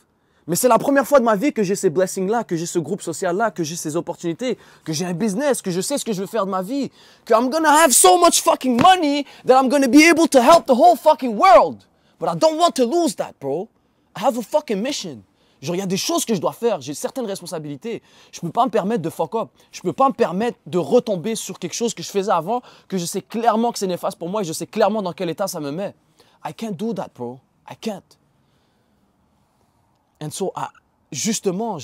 Mais c'est la première fois de ma vie que j'ai ces blessings-là, que j'ai ce groupe social-là, que j'ai ces opportunités, que j'ai un business, que je sais ce que je veux faire de ma vie, que I'm gonna have so much fucking money that I'm gonna be able to help the whole fucking world. But I don't want to lose that, bro. I have a fucking mission. Genre, il y a des choses que je dois faire, j'ai certaines responsabilités. Je peux pas me permettre de fuck up. Je peux pas me permettre de retomber sur quelque chose que je faisais avant, que je sais clairement que c'est néfaste pour moi et je sais clairement dans quel état ça me met. I can't do that, bro. I can't. And so, justement,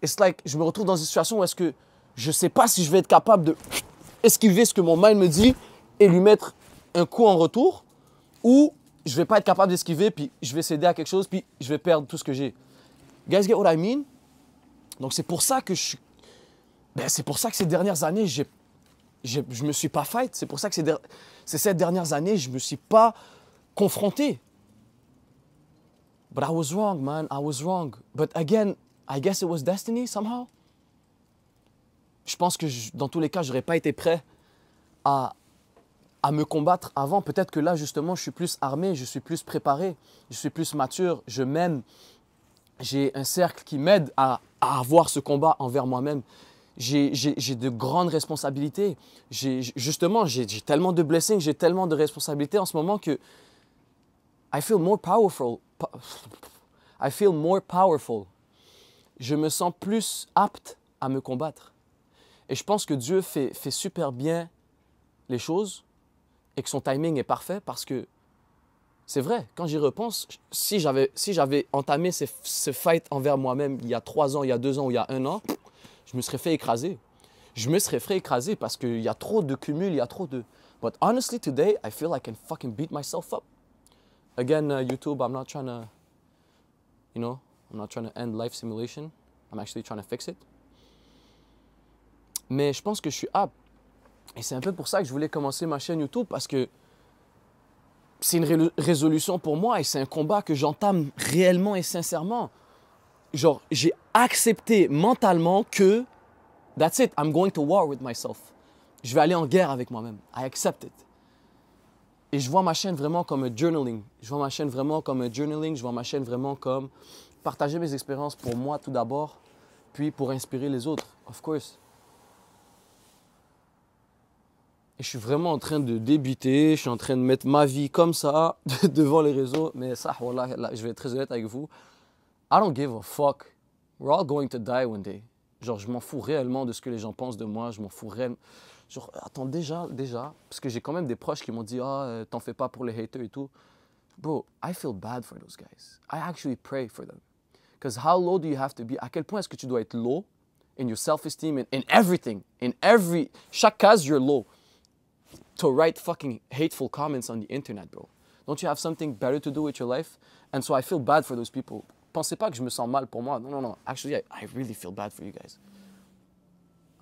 it's like, je me retrouve dans une situation où est-ce que je ne sais pas si je vais être capable de esquiver ce que mon mind me dit et lui mettre un coup en retour, ou je ne vais pas être capable d'esquiver, puis je vais céder à quelque chose, puis je vais perdre tout ce que j'ai. Guys, get what I mean? Donc, c'est pour ça que c'est pour ça que ces dernières années, je me suis pas fight. C'est pour ça que ces dernières années, je me suis pas confronté. But I was wrong, man. I was wrong. But again, I guess it was destiny somehow. Je pense que dans tous les cas, je n'aurais pas été prêt à me combattre avant. Peut-être que là, justement, je suis plus armé, je suis plus préparé, je suis plus mature, je m'aime. J'ai un cercle qui m'aide à avoir ce combat envers moi-même. J'ai de grandes responsabilités. Justement, j'ai tellement de blessings, j'ai tellement de responsabilités en ce moment que I feel more powerful. I feel more powerful. Je me sens plus apte à me combattre. Et je pense que Dieu fait super bien les choses. et que son timing est parfait parce que c'est vrai, quand j'y repense, si j'avais entamé ce fight envers moi-même il y a 3 ans, il y a 2 ans ou il y a 1 an, je me serais fait écraser. Je me serais fait écraser parce qu'il y a trop de cumul, il y a trop de... But honestly, today, I feel I can fucking beat myself up. Again, YouTube, I'm not trying to, I'm not trying to end life simulation. I'm actually trying to fix it. Mais je pense que je suis apte. Et c'est un peu pour ça que je voulais commencer ma chaîne YouTube parce que c'est une résolution pour moi et c'est un combat que j'entame réellement et sincèrement. Genre, j'ai accepté mentalement que that's it, I'm going to war with myself. Je vais aller en guerre avec moi-même. I accept it. Et je vois ma chaîne vraiment comme un journaling. Je vois ma chaîne vraiment comme un journaling. Je vois ma chaîne vraiment comme partager mes expériences pour moi tout d'abord, puis pour inspirer les autres, of course. Et je suis vraiment en train de débiter, je suis en train de mettre ma vie comme ça devant les réseaux. Mais ça, voilà, là, je vais être très honnête avec vous. I don't give a fuck. We're all going to die one day. Genre, je m'en fous réellement de ce que les gens pensent de moi. Je m'en fous réellement. Genre, attends, déjà, parce que j'ai quand même des proches qui m'ont dit « Ah, t'en fais pas pour les haters et tout. » Bro, I feel bad for those guys. I actually pray for them. Because how low do you have to be? À quel point est-ce que tu dois être low in your self-esteem, in everything. Chaque case, you're low. To write fucking hateful comments on the internet, bro. Don't you have something better to do with your life? And so I feel bad for those people. Pensez pas que je me sens mal pour moi. Non. Actually, I really feel bad for you guys.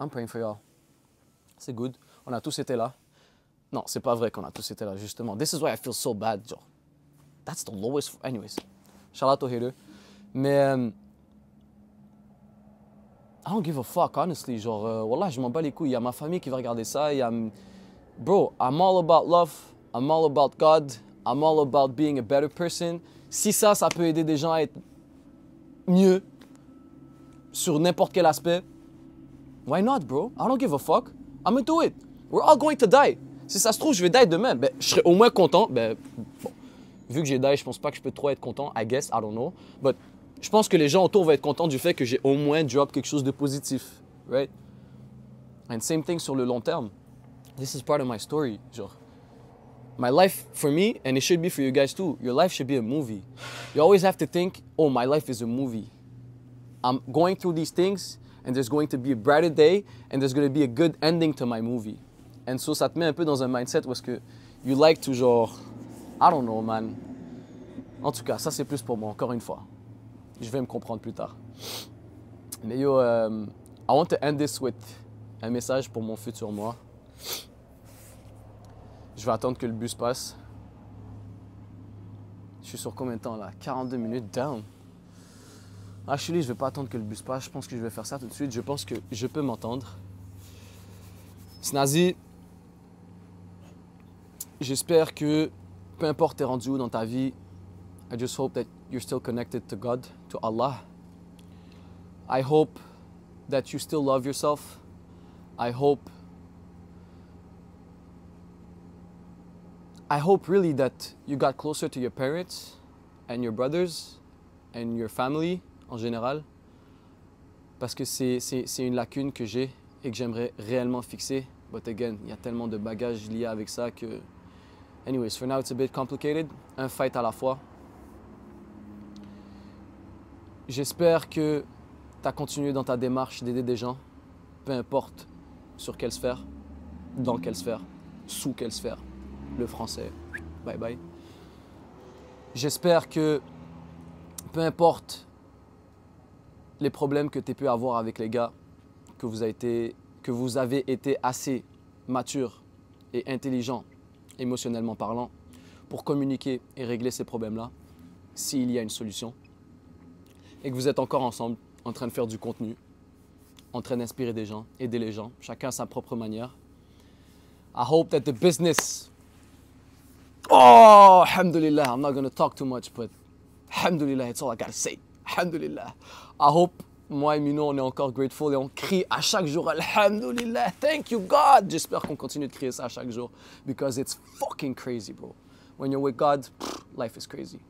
I'm praying for y'all. C'est good. On a tous été là. Non, c'est pas vrai qu'on a tous été là, justement. This is why I feel so bad, genre. That's the lowest... Anyways. Shout out to hater. Mais... I don't give a fuck, honestly. Genre, wallah, je m'en bats les couilles. Il y a ma famille qui va regarder ça. Il y a... Bro, I'm all about love. I'm all about God. I'm all about being a better person. Si ça peut aider des gens à être mieux sur n'importe quel aspect, why not, bro? I don't give a fuck. I'm gonna do it. We're all going to die. Si ça se trouve, je vais die demain. Ben, je serai au moins content. Ben, bon. Vu que j'ai die, je pense pas que je peux trop être content. I guess, I don't know. But je pense que les gens autour vont être contents du fait que j'ai au moins drop quelque chose de positif. Right? And same thing sur le long terme. This is part of my story. Genre, my life for me, and it should be for you guys too, your life should be a movie. You always have to think, oh, my life is a movie. I'm going through these things, and there's going to be a brighter day, and there's going to be a good ending to my movie. And so, ça te met un peu dans un mindset où est-ce que you like to genre, I don't know, man. En tout cas, ça c'est plus pour moi, encore une fois. Je vais me comprendre plus tard. Mais yo, I want to end this with un message pour mon futur moi. Je vais attendre que le bus passe. Je suis sur combien de temps là? 42 minutes, down. Actually, je vais pas attendre que le bus passe. Je pense que je vais faire ça tout de suite. Je pense que je peux m'entendre. Snazi, j'espère que peu importe t'es rendu où dans ta vie, I just hope that you're still connected to God, to Allah. I hope that you still love yourself. I hope really that you got closer to your parents and your brothers and your family en général. Parce que c'est une lacune que j'ai et que j'aimerais réellement fixer. But again, il y a tellement de bagages liés avec ça que... Anyways, for now it's a bit complicated. Un fight à la fois. J'espère que tu as continué dans ta démarche d'aider des gens, peu importe sur quelle sphère, dans quelle sphère, sous quelle sphère. Le français, bye bye. J'espère que peu importe les problèmes que tu aies pu avoir avec les gars, que vous avez été assez mature et intelligent, émotionnellement parlant, pour communiquer et régler ces problèmes-là, s'il y a une solution, et que vous êtes encore ensemble, en train de faire du contenu, en train d'inspirer des gens, aider les gens, chacun à sa propre manière. I hope that the business... Oh, alhamdulillah, I'm not going to talk too much, but alhamdulillah, it's all I got to say. Alhamdulillah. I hope, moi et Mino, on est encore grateful et on crie à chaque jour, alhamdulillah, thank you God. J'espère qu'on continue de crier ça à chaque jour, because it's fucking crazy, bro. When you're with God, life is crazy.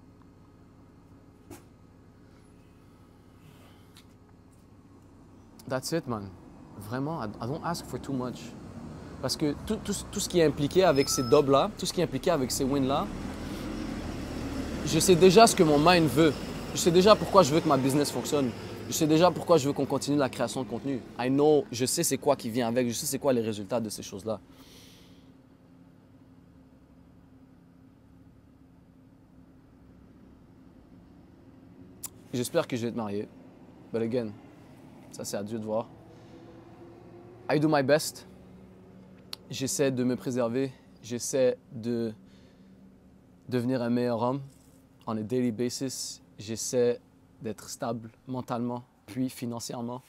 That's it, man. Vraiment, I don't ask for too much. Parce que tout ce qui est impliqué avec ces dubs-là, tout ce qui est impliqué avec ces wins-là, je sais déjà ce que mon mind veut. Je sais déjà pourquoi je veux que ma business fonctionne. Je sais déjà pourquoi je veux qu'on continue la création de contenu. I know, je sais c'est quoi qui vient avec, je sais c'est quoi les résultats de ces choses-là. J'espère que je vais te marier. But again, ça c'est à Dieu de voir. I do my best. J'essaie de me préserver. J'essaie de devenir un meilleur homme on a daily basis. J'essaie d'être stable mentalement, puis financièrement.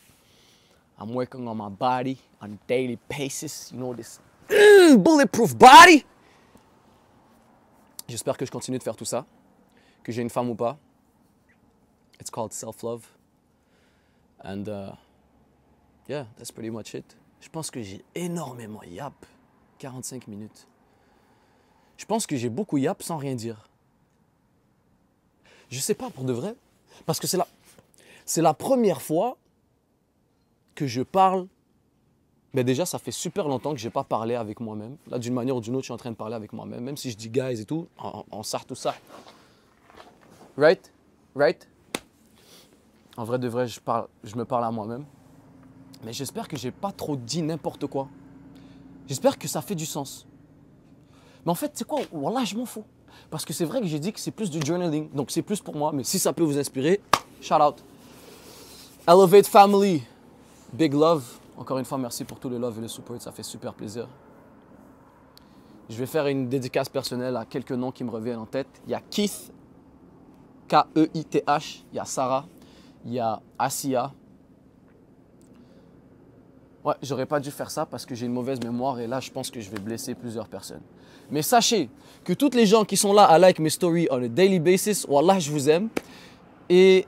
I'm working on my body on a daily basis. You know this bulletproof body. J'espère que je continue de faire tout ça, que j'ai une femme ou pas. It's called self-love. And yeah, that's pretty much it. Je pense que j'ai énormément yap. 45 minutes. Je pense que j'ai beaucoup yap sans rien dire. Je sais pas pour de vrai. Parce que c'est la première fois que je parle. Mais déjà, ça fait super longtemps que je n'ai pas parlé avec moi-même. Là, d'une manière ou d'une autre, je suis en train de parler avec moi-même. Même si je dis guys et tout, on sort tout ça. Right? Right? En vrai de vrai, je me parle à moi-même. Mais j'espère que j'ai pas trop dit n'importe quoi. J'espère que ça fait du sens. Mais en fait, c'est quoi? Wallah, je m'en fous. Parce que c'est vrai que j'ai dit que c'est plus du journaling. Donc, c'est plus pour moi. Mais si ça peut vous inspirer, shout out. Elevate Family. Big love. Encore une fois, merci pour tout le love et le support. Ça fait super plaisir. Je vais faire une dédicace personnelle à quelques noms qui me reviennent en tête. Il y a Keith. K-E-I-T-H. Il y a Sarah. Il y a Asiya. Ouais, j'aurais pas dû faire ça parce que j'ai une mauvaise mémoire et là, je pense que je vais blesser plusieurs personnes. Mais sachez que toutes les gens qui sont là à like mes stories on a daily basis, wallah, je vous aime. Et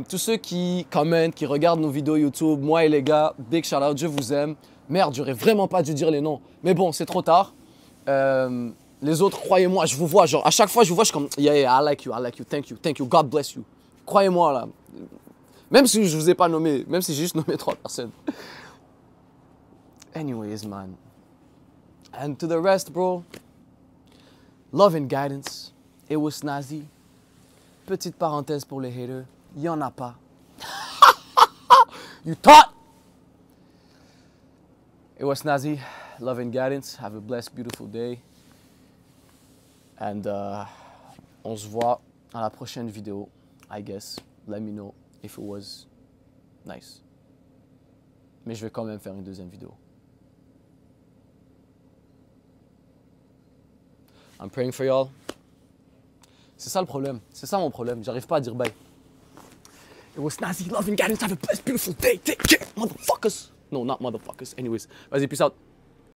tous ceux qui commentent, qui regardent nos vidéos YouTube, moi et les gars, big shout out, je vous aime. Merde, j'aurais vraiment pas dû dire les noms. Mais bon, c'est trop tard. Les autres, croyez-moi, je vous vois, genre, à chaque fois, je vous vois, je suis comme, yeah, I like you, thank you, God bless you. Croyez-moi, là. Même si je vous ai pas nommé, même si j'ai juste nommé 3 personnes. Anyways, man. And to the rest, bro. Love and guidance. It was snazzy. Petite parenthèse pour les haters. Il n'y en a pas. You thought? It was snazzy. Love and guidance. Have a blessed, beautiful day. And on se voit à la prochaine vidéo, I guess. Let me know if it was nice. Mais je vais quand même faire une deuxième vidéo. I'm praying for y'all. C'est ça le problème. C'est ça mon problème. J'arrive pas à dire bye. It was snazzy, love and guidance. Have a blessed, beautiful day. Take care, motherfuckers. No, not motherfuckers. Anyways, vas-y, peace out.